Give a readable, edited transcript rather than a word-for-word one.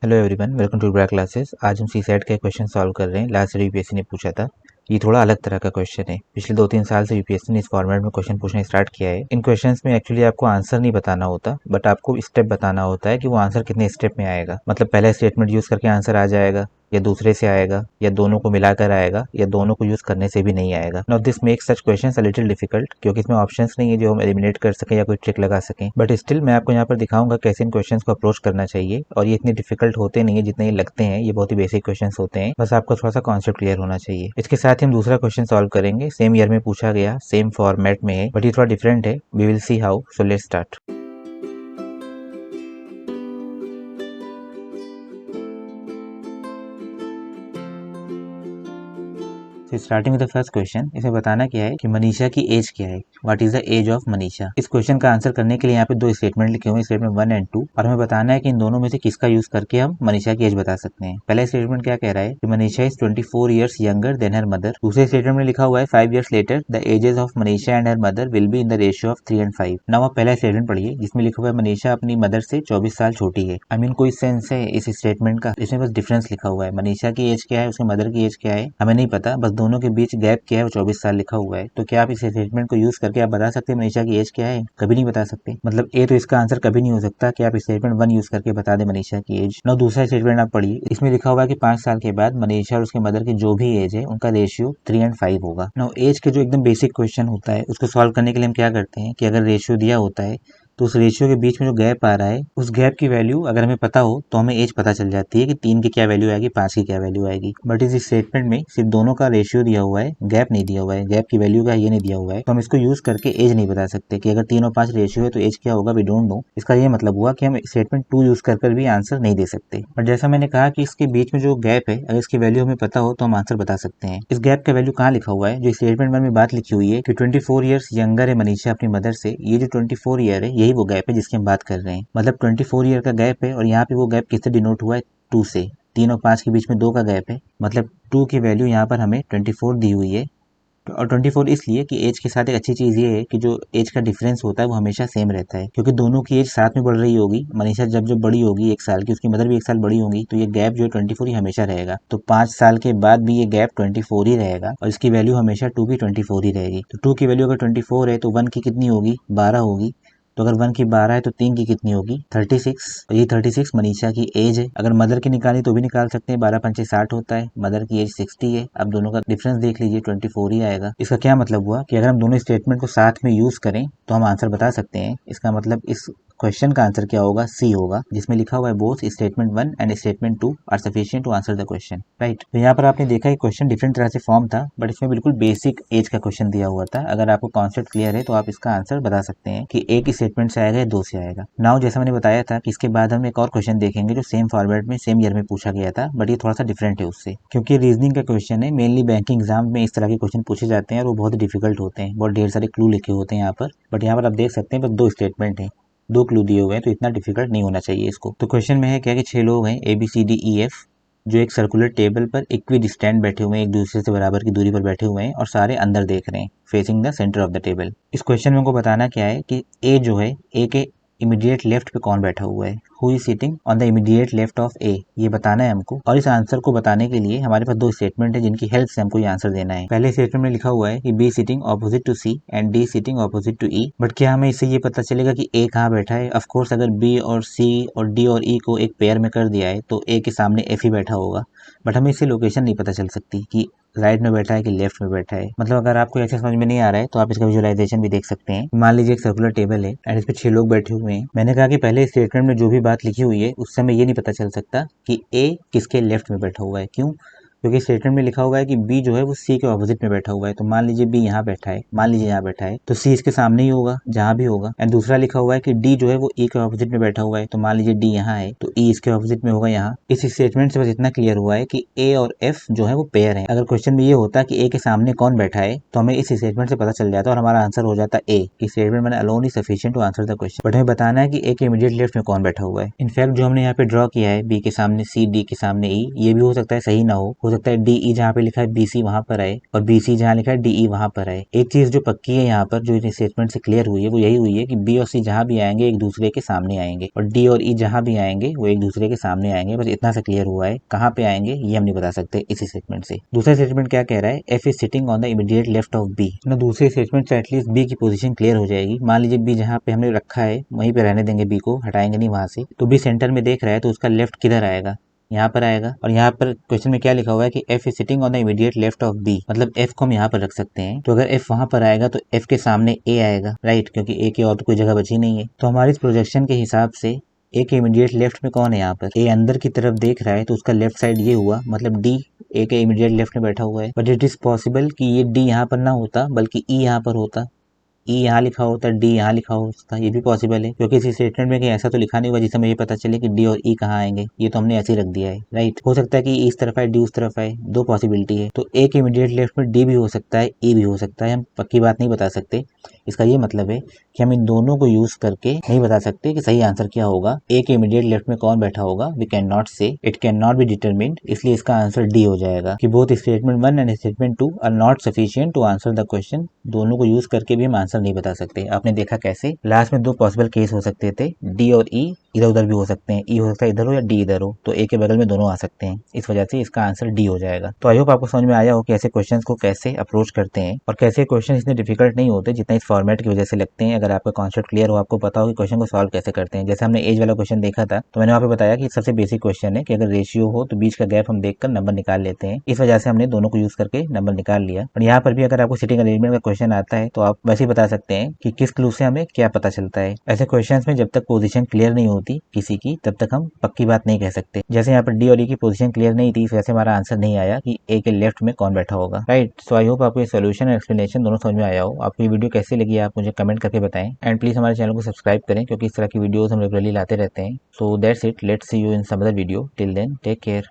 Hello everyone, welcome to Brac classes. आज हम C set का क्वेश्चन सॉल्व कर रहे हैं। लास्ट ईयर यूपीएससी ने पूछा था। ये थोड़ा अलग तरह का क्वेश्चन है। पिछले 2-3 साल से यूपीएससी ने इस फॉर्मेट में क्वेश्चन पूछना स्टार्ट किया है। इन क्वेश्चंस में एक्चुअली आपको आंसर नहीं बताना होता, बट आपको स्टेप बताना होता है कि वो आंसर कितने स्टेप में आएगा। मतलब पहला स्टेटमेंट यूज करके आंसर आ जाएगा, या दूसरे से आएगा, या दोनों को मिलाकर आएगा, या दोनों को यूज करने से भी नहीं आएगा। Now this makes such questions a little difficult, क्योंकि इसमें ऑप्शंस नहीं है जो हम एलिमिनेट कर सकें या कोई ट्रिक लगा सकें। बट स्टिल मैं आपको यहाँ पर दिखाऊंगा कैसे इन क्वेश्चंस को अप्रोच करना चाहिए। और ये इतने डिफिकल्ट होते नहीं है जितने ये लगते हैं। ये बहुत ही बेसिक क्वेश्चंस होते हैं, बस आपको थोड़ा सा कॉन्सेप्ट क्लियर होना चाहिए। इसके साथ ही हम दूसरा क्वेश्चन सॉल्व करेंगे। सेम ईयर में पूछा गया, सेम फॉर्मेट में है, बट ये थोड़ा डिफरेंट है। We will see how. So let's start. Starting with the first question, इसे बताना क्या है कि मनीषा की एज क्या है। What is the age of Manisha. इस क्वेश्चन का आंसर करने के लिए यहाँ पे दो स्टेटमेंट लिखे हुए हैं, स्टेटमेंट 1 एंड 2, और हमें बताना है कि इन दोनों में से किसका यूज करके हम मनीषा की एज बता सकते हैं। पहला स्टेटमेंट क्या कह रहा है कि Manisha is 24 years younger than her mother. दूसरे स्टेटमेंट में लिखा हुआ है 5 years later the ages of Manisha and her mother will be in the ratio of 3 and 5। Now आप पहला स्टेटमेंट पढ़िए जिसमें लिखा हुआ है मनीषा अपनी मदर से 24 साल छोटी है। आई मीन कोई सेंस है इस स्टेटमेंट का? इसमें बस डिफरेंस लिखा हुआ है। मनीषा की एज क्या है, उसके मदर की एज क्या है, हमें नहीं पता। बस दोनों के बीच गैप क्या है, वो 24 साल लिखा हुआ है। तो क्या आप इस स्टेटमेंट को यूज करके आप बता सकते हैं मनीषा की एज क्या है? कभी नहीं बता सकते। मतलब ए तो इसका आंसर कभी नहीं हो सकता कि आप स्टेटमेंट 1 यूज करके बता दें मनीषा की एज। ना दूसरा स्टेटमेंट आप पढ़िए, इसमें लिखा हुआ है कि 5 साल के बाद मनीषा और उसके मदर की जो भी एज है उनका रेशियो 3 एंड 5 होगा। ना एज के जो एकदम बेसिक क्वेश्चन होता है उसको सॉल्व करने के लिए हम क्या करते हैं कि अगर रेशियो दिया होता है तो उस रेशियो के बीच में जो गैप आ रहा है, उस गैप की वैल्यू अगर हमें पता हो तो हमें एज पता चल जाती है कि 3 की क्या वैल्यू आएगी, 5 की क्या वैल्यू आएगी। बट इस स्टेटमेंट में सिर्फ दोनों का रेशियो दिया हुआ है, गैप नहीं दिया हुआ है, गैप की वैल्यू का ये नहीं दिया हुआ है। तो हम इसको यूज करके एज नहीं बता सकते कि अगर 3 और 5 रेशियो है तो एज क्या होगा, वी डोंट नो। इसका ये मतलब हुआ कि हम स्टेटमेंट 2 यूज कर भी आंसर नहीं दे सकते। बट जैसा मैंने कहा कि इसके बीच में जो गैप है, अगर इसकी वैल्यू हमें पता हो तो हम आंसर बता सकते हैं। इस गैप का वैल्यू कहाँ लिखा हुआ है? जो स्टेटमेंट 1 में बात लिखी हुई है कि 24 ईयर्स यंगर है मनीषा अपनी मदर से, ये जो 24 ईयर है यही वो गैप है जिसकी हम बात कर रहे हैं। मतलब 24 ईयर का गैप है, और यहाँ पे वो गैप किससे डिनोट हुआ है? 2 से। 3 और 5 के बीच में 2 का गैप है, मतलब 2 की वैल्यू यहाँ पर हमें 24 दी हुई है। और 24 इसलिए कि एज के साथ एक अच्छी चीज ये है कि जो एज का डिफरेंस होता है वो हमेशा सेम रहता है, क्योंकि दोनों की एज साथ में बढ़ रही होगी। मनीषा जब जब बड़ी होगी 1 साल की, उसकी मदर भी 1 साल बड़ी होगी, तो ये गैप जो है 24 ही हमेशा रहेगा। तो 5 साल के बाद भी ये गैप 24 ही रहेगा, और इसकी वैल्यू हमेशा 2 की 24 ही रहेगी। तो 2 की वैल्यू अगर 24 है तो 1 की कितनी होगी? 12 होगी। तो अगर 1 की 12 है तो 3 की कितनी होगी? 36। और ये 36 मनीषा की एज है। अगर मदर की निकाली तो भी निकाल सकते हैं, 12 पंचे 60 होता है, मदर की एज 60 है। अब दोनों का डिफरेंस देख लीजिए, 24 ही आएगा। इसका क्या मतलब हुआ कि अगर हम दोनों स्टेटमेंट को साथ में यूज करें तो हम आंसर बता सकते हैं। इसका मतलब इस क्वेश्चन का आंसर क्या होगा? सी होगा, जिसमें लिखा हुआ है both statement 1 and statement 2 are sufficient to answer the question, right. तो यहाँ पर आपने देखा क्वेश्चन डिफरेंट तरह से फॉर्म था, बट इसमें बिल्कुल बेसिक एज का क्वेश्चन दिया हुआ था। अगर आपको कॉन्सेप्ट क्लियर है तो आप इसका आंसर बता सकते हैं कि एक स्टेटमेंट से आएगा या 2 से आएगा। नाउ जैसा मैंने बताया था कि इसके बाद हम एक और क्वेश्चन देखेंगे जो सेम फॉर्मेट में सेम ईयर में पूछा गया था, बट ये थोड़ा सा डिफरेंट है उससे, क्योंकि रीजनिंग का क्वेश्चन है। मेनली बैंकिंग एग्जाम में इस तरह के क्वेश्चन पूछे जाते हैं और वो बहुत डिफिकल्ट होते हैं, बहुत ढेर सारे क्लू लिखे होते हैं यहाँ पर। बट यहाँ पर आप देख सकते हैं बस 2 स्टेटमेंट है, 2 क्लू दिए हुए हैं, तो इतना डिफिकल्ट नहीं होना चाहिए इसको। तो क्वेश्चन में है क्या कि 6 लोग हैं ABCDEF, जो एक सर्कुलर टेबल पर इक्वी डिस्टेंट बैठे हुए हैं, एक दूसरे से बराबर की दूरी पर बैठे हुए हैं, और सारे अंदर देख रहे हैं, facing the centre of the table. इस क्वेश्चन में हमको बताना क्या है कि ए जो है, ए के इमीडिएट लेफ्ट पे कौन बैठा हुआ है, who is sitting on the immediate left of A, ये बताना है हमको। और इस आंसर को बताने के लिए हमारे पास 2 स्टेटमेंट है जिनकी हेल्प से हमको ये आंसर देना है। पहले स्टेटमेंट में लिखा हुआ है कि B sitting opposite to C and D sitting opposite to E. But क्या हमें इससे ये पता चलेगा कि ए कहाँ बैठा है? ऑफ कोर्स अगर बी और सी और डी और ई को एक पेयर में कर दिया है तो ए के सामने एफ ही बैठा होगा, बट हमें इससे लोकेशन नहीं पता चल सकती कि राइट में बैठा है कि लेफ्ट में बैठा है। मतलब अगर आपको ऐसे समझ में नहीं आ रहा है तो आप इसका विजुअलाइजेशन भी देख सकते हैं। मान लीजिए एक सर्कुलर टेबल है एंड इस पे 6 लोग बैठे हुए हैं। मैंने कहा कि पहले स्टेटमेंट में जो भी बात लिखी हुई है उससे हमें ये नहीं पता चल सकता कि ए किसके लेफ्ट में बैठा हुआ है। क्यों? क्योंकि स्टेटमेंट में लिखा हुआ है कि बी जो है वो सी के ऑपोजिट में बैठा हुआ है। तो मान लीजिए बी यहाँ बैठा है, मान लीजिए यहाँ बैठा है, तो सी इसके सामने ही होगा जहाँ भी होगा। एंड दूसरा लिखा हुआ है कि डी जो है वो ई के ऑपोजिट में बैठा हुआ है, तो मान लीजिए डी यहाँ है तो ई इसके ऑपोजिट में होगा यहाँ। इस स्टेटमेंट से बस इतना क्लियर हुआ है कि ए और एफ जो है वो पेयर है। अगर क्वेश्चन में ये होता कि ए के सामने कौन बैठा है तो हमें इस स्टेटमेंट से पता चल जाता और हमारा आंसर हो जाता ए कि स्टेटमेंट मैंने alone is sufficient to answer the question. But हमें बताना है कि ए के इमीडिएट लेफ्ट में कौन बैठा हुआ है। इनफैक्ट जो हमने यहाँ पे ड्रॉ किया है बी के सामने सी, डी के सामने ई, ये भी हो सकता है सही ना हो सकता है डी ई जहाँ पे लिखा है बी सी वहां पर आए और बी सी जहाँ लिखा है डी ई वहां पर आए। एक चीज जो पक्की है यहाँ पर जो इस स्टेटमेंट से क्लियर हुई है वो यही हुई है कि बी और सी जहाँ भी आएंगे एक दूसरे के सामने आएंगे और डी और ई जहाँ भी आएंगे वो एक दूसरे के सामने आएंगे। बस इतना सा क्लियर हुआ है। कहाँ पे आएंगे ये हम नहीं बता सकते इस स्टेटमेंट से। दूसरा स्टेटमेंट क्या कह रहा है, F is sitting on the immediate left of B. ना दूसरे स्टेटमेंट से एटलीस्ट बी की पोजीशन क्लियर हो जाएगी। मान लीजिए बी जहाँ पे हमने रखा है वहीं पे रहने देंगे, बी को हटाएंगे नहीं वहां से, तो बी सेंटर में देख रहा है तो उसका लेफ्ट किधर आएगा, यहाँ पर आएगा। और यहाँ पर क्वेश्चन में क्या लिखा हुआ है कि f is sitting on the immediate left of b, मतलब f को हम यहाँ पर रख सकते हैं। तो अगर f वहां पर आएगा तो f के सामने a आएगा, राइट, क्योंकि a की और तो कोई जगह बची नहीं है। तो हमारी इस प्रोजेक्शन के हिसाब से a के इमीडिएट लेफ्ट में कौन है, यहाँ पर a अंदर की तरफ देख रहा है तो उसका लेफ्ट साइड ये हुआ, मतलब d a के इमीडिएट लेफ्ट में बैठा हुआ है। बट इट इज पॉसिबल कि ये d यहाँ पर ना होता बल्कि e यहाँ पर होता, ई यहाँ लिखा होता, डी यहाँ लिखा होता, ये भी पॉसिबल है क्योंकि इस स्टेटमेंट में कहीं ऐसा तो लिखा नहीं हुआ जिससे हमें ये पता चले कि डी और ई कहाँ आएंगे। ये तो हमने ऐसे ही रख दिया है, राइट। हो सकता है कि ई इस तरफ आए डी उस तरफ आए, दो पॉसिबिलिटी है। तो ए के इमीडिएट लेफ्ट में डी भी हो सकता है, ई भी हो सकता है, हम पक्की बात नहीं बता सकते। इसका ये मतलब है कि हम इन दोनों को यूज करके नहीं बता सकते कि सही आंसर क्या होगा, ए के इमीडिएट लेफ्ट में कौन बैठा होगा। We can not say, it can not be determined, इसलिए इसका आंसर डी हो जाएगा कि both statement 1 and statement 2 are not sufficient to answer the question. दोनों को यूज करके भी हम आंसर नहीं बता सकते। आपने देखा कैसे लास्ट में दो पॉसिबल केस हो सकते थे, डी और ई इधर उधर भी हो सकते हैं, ई हो सकता है इधर हो या डी इधर हो, तो ए के बगल में दोनों आ सकते हैं। इस वजह से इसका आंसर डी हो जाएगा। तो आई होप आपको समझ में आया हो कि ऐसे क्वेश्चंस को कैसे अप्रोच करते हैं और कैसे क्वेश्चन इतने डिफिकल्ट नहीं होते जितना इस फॉर्मेट की वजह से लगते हैं। अगर आपका कॉन्सेप्ट क्लियर हो, आपको पता हो कि क्वेश्चन को सॉल्व कैसे करते हैं। जैसे हमने एज वाला क्वेश्चन देखा था तो मैंने वहाँ पे बताया कि सबसे बेसिक क्वेश्चन है कि अगर रेशियो हो तो बीच का गैप हम देखकर नंबर निकाल लेते हैं। इस वजह से हमने दोनों को यूज करके नंबर निकाल लिया। और यहाँ पर भी अगर आपको सिटिंग अरेंजमेंट का क्वेश्चन आता है तो आप वैसे ही बता सकते हैं कि किस क्लू से हमें क्या पता चलता है। ऐसे क्वेश्चंस में जब तक पोजीशन क्लियर नहीं होती किसी की तब तक हम पक्की बात नहीं कह सकते। जैसे यहाँ पर डी और ई की पोजीशन क्लियर नहीं थी, इस वजह से हमारा आंसर नहीं आया कि ए के लेफ्ट में कौन बैठा होगा, राइट। सो आई होप आपको ये सोल्यूशन और एक्सप्लेनेशन दोनों समझ में आया हो। आपको ये वीडियो कैसी लगी आप मुझे कमेंट करके बताएं एंड प्लीज हमारे चैनल को सब्सक्राइब करें क्योंकि इस तरह की वीडियोस हम रेगुलरली लाते रहते हैं। So that's it, let's see you in some other video, till then take care.